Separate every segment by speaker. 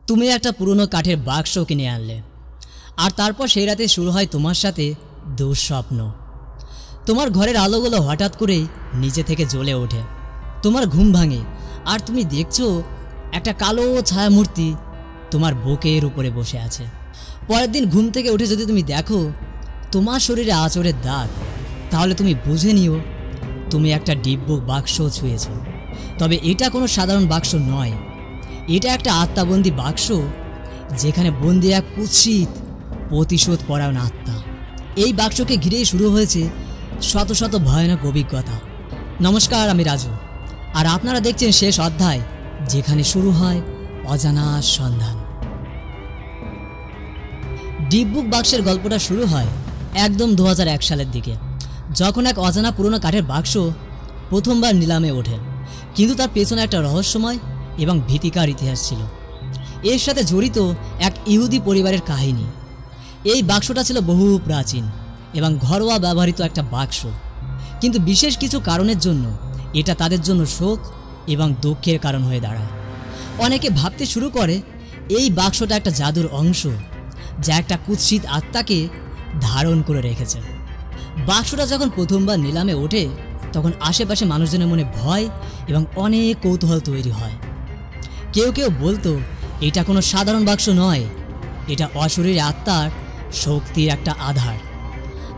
Speaker 1: তুমি একটা পুরনো কাঠের বাক্স কিনে আনলে, আর তারপর সেই রাতে শুরু হয় তোমার সাথে দুঃস্বপ্ন। তোমার ঘরের আলোগুলো হঠাৎ করেই নিচে থেকে জ্বলে ওঠে। তোমার ঘুম ভাঙে আর তুমি দেখছো একটা কালো ছায়ামূর্তি তোমার বুকের উপরে বসে আছে। পরের দিন ঘুম থেকে উঠে যদি তুমি দেখো তোমার শরীরে আঁচড়ের দাগ, তাহলে তুমি বুঝে নিও তুমি একটা ডিব্য বাক্স ছুঁয়েছ। তবে এটা কোনো সাধারণ বাক্স নয়, এটা একটা আত্মাবন্দী বাক্স, যেখানে বন্দি এক কুৎসিত প্রতিশোধ পরায়ণ আত্মা। এই বাক্সকে ঘিরেই শুরু হয়েছে শত শত ভয়ানক অভিজ্ঞতা। নমস্কার, আমি রাজু, আর আপনারা দেখছেন শেষ অধ্যায়, যেখানে শুরু হয় অজানার সন্ধান। ডিপ বুক বাক্সের গল্পটা শুরু হয় একদম 2001 সালের দিকে, যখন এক অজানা পুরনো কাঠের বাক্স প্রথমবার নিলামে ওঠে। কিন্তু তার পেছনে একটা রহস্যময় এবং ভীতিকর ইতিহাস ছিল। এর সাথে জড়িত এক ইহুদি পরিবারের কাহিনী। এই বাক্সটা ছিল বহু প্রাচীন এবং ঘরোয়া ব্যবহৃত একটা বাক্স, কিন্তু বিশেষ কিছু কারণের জন্য এটা তাদের জন্য শোক এবং দুঃখের কারণ হয়ে দাঁড়ায়। অনেকে ভাবতে শুরু করে এই বাক্সটা একটা জাদুর অংশ, যা একটা কুৎসিত আত্মাকে ধারণ করে রেখেছে। বাক্সটা যখন প্রথমবার নিলামে ওঠে, তখন আশেপাশে মানুষজনের মনে ভয় এবং অনেক কৌতূহল তৈরি হয়। কেউ কেউ বলতো এটা কোনো সাধারণ বাক্স নয়, এটা অশরীরী আত্মার শক্তির একটা আধার।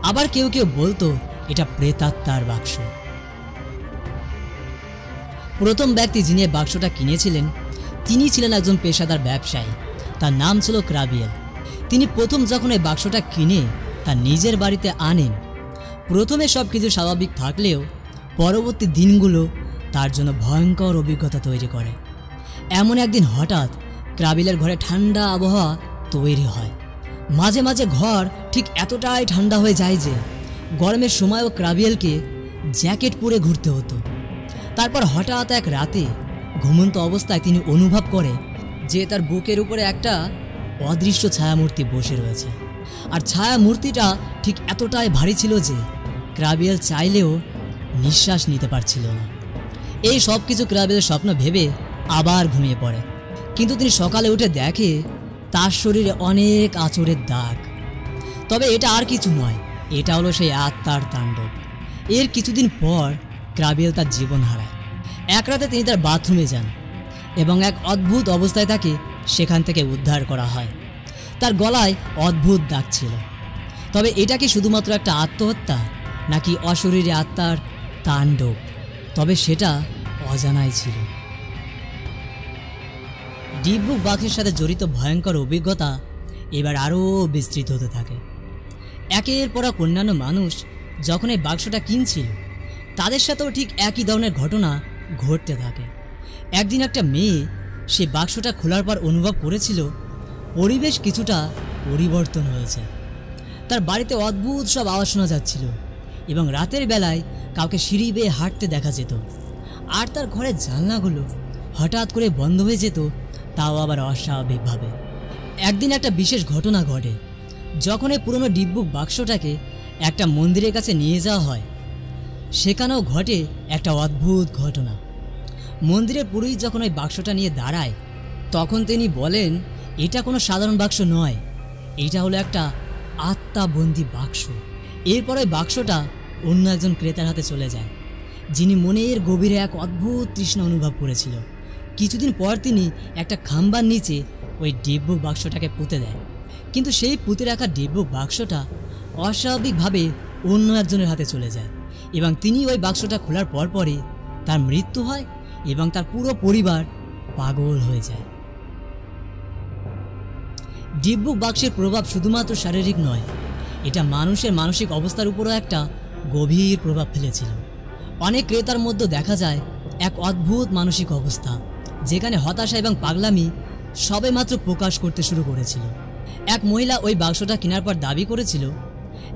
Speaker 1: আবার কেউ কেউ বলতো এটা প্রেতাত্মার বাক্স। প্রথম ব্যক্তি যিনি এই বাক্সটা কিনেছিলেন, তিনি ছিলেন একজন পেশাদার ব্যবসায়ী। তার নাম ছিল ক্রাবিয়েল। তিনি প্রথম যখন এই বাক্সটা কিনে তার নিজের বাড়িতে আনেন, প্রথমে সব কিছু স্বাভাবিক থাকলেও পরবর্তী দিনগুলো তার জন্য ভয়ঙ্কর অভিজ্ঞতা তৈরি করে। এমন একদিন হঠাৎ ক্রাবিলের ঘরে ঠান্ডা আবহাওয়া তৈরি হয়। মাঝে মাঝে ঘর ঠিক এতটাই ঠান্ডা হয়ে যায় যে গরমের সময়ও ক্রাবিয়েলকে জ্যাকেট পরে ঘুরতে হতো। তারপর হঠাৎ এক রাতে ঘুমন্ত অবস্থায় তিনি অনুভব করে যে তার বুকের উপরে একটা অদৃশ্য ছায়ামূর্তি বসে রয়েছে। আর ছায়ামূর্তিটা ঠিক এতটাই ভারী ছিল যে ক্রাবিয়েল চাইলেও নিঃশ্বাস নিতে পারছিল না। এই সব কিছু ক্রাবিয়েলের স্বপ্ন ভেবে আবার ঘুমিয়ে পড়ে। কিন্তু তিনি সকালে উঠে দেখে তার শরীরে অনেক আঁচড়ের দাগ। তবে এটা আর কিছু নয়, এটা হলো সেই আত্মার তাণ্ডব। এর কিছুদিন পর ক্রাবিয়েল তার জীবন হারায়। এক রাতে তিনি তার বাথরুমে যান এবং এক অদ্ভুত অবস্থায় তাকে সেখান থেকে উদ্ধার করা হয়। তার গলায় অদ্ভুত দাগ ছিল। তবে এটা কি শুধুমাত্র একটা আত্মহত্যা, নাকি অশরীরী আত্মার তাণ্ডব? তবে সেটা অজানাই ছিল। ডিপ বুক বাক্সের সাথে জড়িত ভয়ঙ্কর অভিজ্ঞতা এবার আরও বিস্তৃত হতে থাকে। একের পর এক অন্যান্য মানুষ যখন এই বাক্সটা কিনছিল, তাদের সাথেও ঠিক একই ধরনের ঘটনা ঘটতে থাকে। একদিন একটা মেয়ে সে বাক্সটা খোলার পর অনুভব করেছিল পরিবেশ কিছুটা পরিবর্তন হয়েছে। তার বাড়িতে অদ্ভুত সব আওয়াজ শোনা যাচ্ছিল এবং রাতের বেলায় কাউকে সিঁড়ি বেয়ে হাঁটতে দেখা যেত। আর তার ঘরের জানলাগুলো হঠাৎ করে বন্ধ হয়ে যেত, তাও আবার অস্বাভাবিকভাবে। একদিন একটা বিশেষ ঘটনা ঘটে যখন এই পুরনো ডিপ বুক বাক্সটাকে একটা মন্দিরের কাছে নিয়ে যাওয়া হয়। সেখানেও ঘটে একটা অদ্ভুত ঘটনা। মন্দিরের পুরোহিত যখন ওই বাক্সটা নিয়ে দাঁড়ায়, তখন তিনি বলেন এটা কোনো সাধারণ বাক্স নয়, এটা হলো একটা আত্মাবন্দী বাক্স। এরপর ওই বাক্সটা অন্য একজন ক্রেতার হাতে চলে যায়, যিনি মনের গভীরে এক অদ্ভুত তৃষ্ণা অনুভব করেছিল। কিছুদিন পর তিনি একটা খাম্বার নিচে ওই ডিপ বুক বাক্সটাকে পুঁতে দেয়। কিন্তু সেই পুঁতে রাখা ডিপ বুক বাক্সটা অস্বাভাবিকভাবে অন্য একজনের হাতে চলে যায় এবং তিনি ওই বাক্সটা খোলার পরপরই তার মৃত্যু হয় এবং তার পুরো পরিবার পাগল হয়ে যায়। ডিপ বুক বাক্সের প্রভাব শুধুমাত্র শারীরিক নয়, এটা মানুষের মানসিক অবস্থার উপরও একটা গভীর প্রভাব ফেলেছিল। অনেক ক্রেতার মধ্যে দেখা যায় এক অদ্ভুত মানসিক অবস্থা, যেখানে হতাশা এবং পাগলামি সবেমাত্র প্রকাশ করতে শুরু করেছিল। এক মহিলা ওই বাক্সটা কেনার পর দাবি করেছিল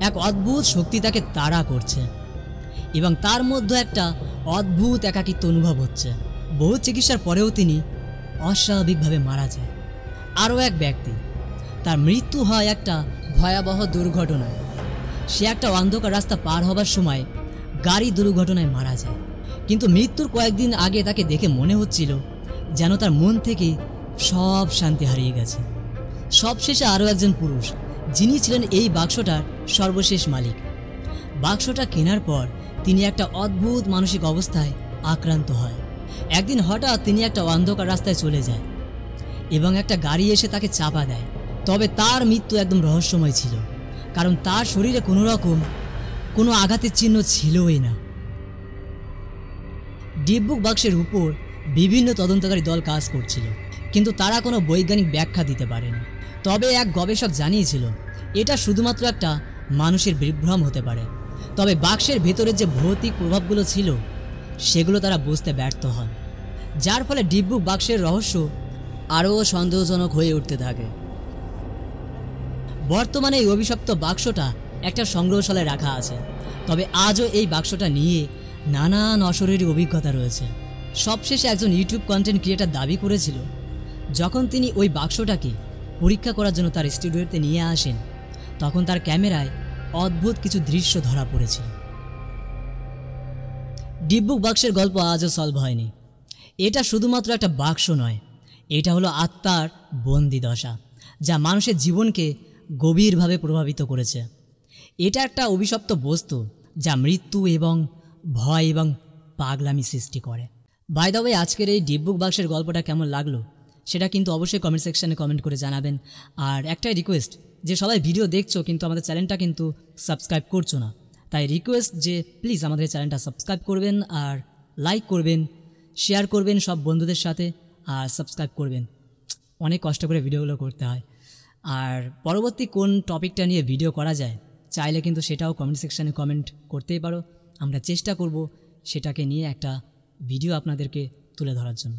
Speaker 1: এক অদ্ভুত শক্তি তাকে তাড়া করছে এবং তার মধ্যে একটা অদ্ভুত একাকিত্ব অনুভব হচ্ছে। বহু চিকিৎসার পরেও তিনি অস্বাভাবিকভাবে মারা যায়। আরও এক ব্যক্তি, তার মৃত্যু হয় একটা ভয়াবহ দুর্ঘটনায়। সে একটা অন্ধকার রাস্তা পার হবার সময় গাড়ি দুর্ঘটনায় মারা যায়। কিন্তু মৃত্যুর কয়েকদিন আগে তাকে দেখে মনে হচ্ছিল যেন তার মন থেকে সব শান্তি হারিয়ে গেছে। সবশেষে আরও একজন পুরুষ, যিনি ছিলেন এই বাক্সটার সর্বশেষ মালিক। বাক্সটা কেনার পর তিনি একটা অদ্ভুত মানসিক অবস্থায় আক্রান্ত হয়। একদিন হঠাৎ তিনি একটা অন্ধকার রাস্তায় চলে যায় এবং একটা গাড়ি এসে তাকে চাপা দেয়। তবে তার মৃত্যু একদম রহস্যময় ছিল, কারণ তার শরীরে কোনো আঘাতের চিহ্ন ছিলই না। ডিপবুক বাক্সের উপর বিভিন্ন তদন্তকারী দল কাজ করছিল, কিন্তু তারা কোনো বৈজ্ঞানিক ব্যাখ্যা দিতে পারেনি। তবে এক গবেষক জানিয়েছিল এটা শুধুমাত্র একটা মানুষের বিভ্রম হতে পারে। তবে বাক্সের ভেতরের যে ভৌতিক প্রভাবগুলো ছিল সেগুলো তারা বুঝতে ব্যর্থ হন, যার ফলে ডিপবুক বাক্সের রহস্য আরও সন্দেহজনক হয়ে উঠতে থাকে। বর্তমানে এই অভিশপ্ত বাক্সটা একটা সংগ্রহশালায় রাখা আছে, তবে আজও এই বাক্সটা নিয়ে নানান অশরীরী অভিজ্ঞতা রয়েছে। সবশেষে একজন ইউটিউব কন্টেন্ট ক্রিয়েটর দাবি করেছিল যখন তিনি ওই বাক্সটাকে পরীক্ষা করার জন্য তার স্টুডিওতে নিয়ে আসেন, তখন তার ক্যামেরায় অদ্ভুত কিছু দৃশ্য ধরা পড়েছিল। ডিপবুক বাক্সের গল্প আজও সলভ হয়নি। এটা শুধুমাত্র একটা বাক্স নয়, এটা হলো আত্মার বন্দি দশা, যা মানুষের জীবনকে গভীরভাবে প্রভাবিত করেছে। এটা একটা অভিশপ্ত বস্তু যা মৃত্যু এবং ভয় এবং পাগলামি সৃষ্টি করে। বাই দ্য ওয়ে, আজকের এই ডিপবুক বাক্সের গল্পটা কেমন লাগলো সেটা কিন্তু অবশ্যই কমেন্ট সেকশানে কমেন্ট করে জানাবেন। আর একটাই রিকোয়েস্ট, যে সবাই ভিডিও দেখছো কিন্তু আমাদের চ্যানেলটা কিন্তু সাবস্ক্রাইব করছো না, তাই রিকোয়েস্ট যে প্লিজ আমাদের চ্যানেলটা সাবস্ক্রাইব করবেন, আর লাইক করবেন, শেয়ার করবেন সব বন্ধুদের সাথে, আর সাবস্ক্রাইব করবেন। অনেক কষ্ট করে ভিডিওগুলো করতে হয়। আর পরবর্তী কোন টপিকটা নিয়ে ভিডিও করা যায় চাইলে কিন্তু সেটাও কমেন্ট সেকশানে কমেন্ট করতেই পারো। আমরা চেষ্টা করব সেটাকে নিয়ে একটা ভিডিও আপনাদেরকে তুলে ধরার জন্য।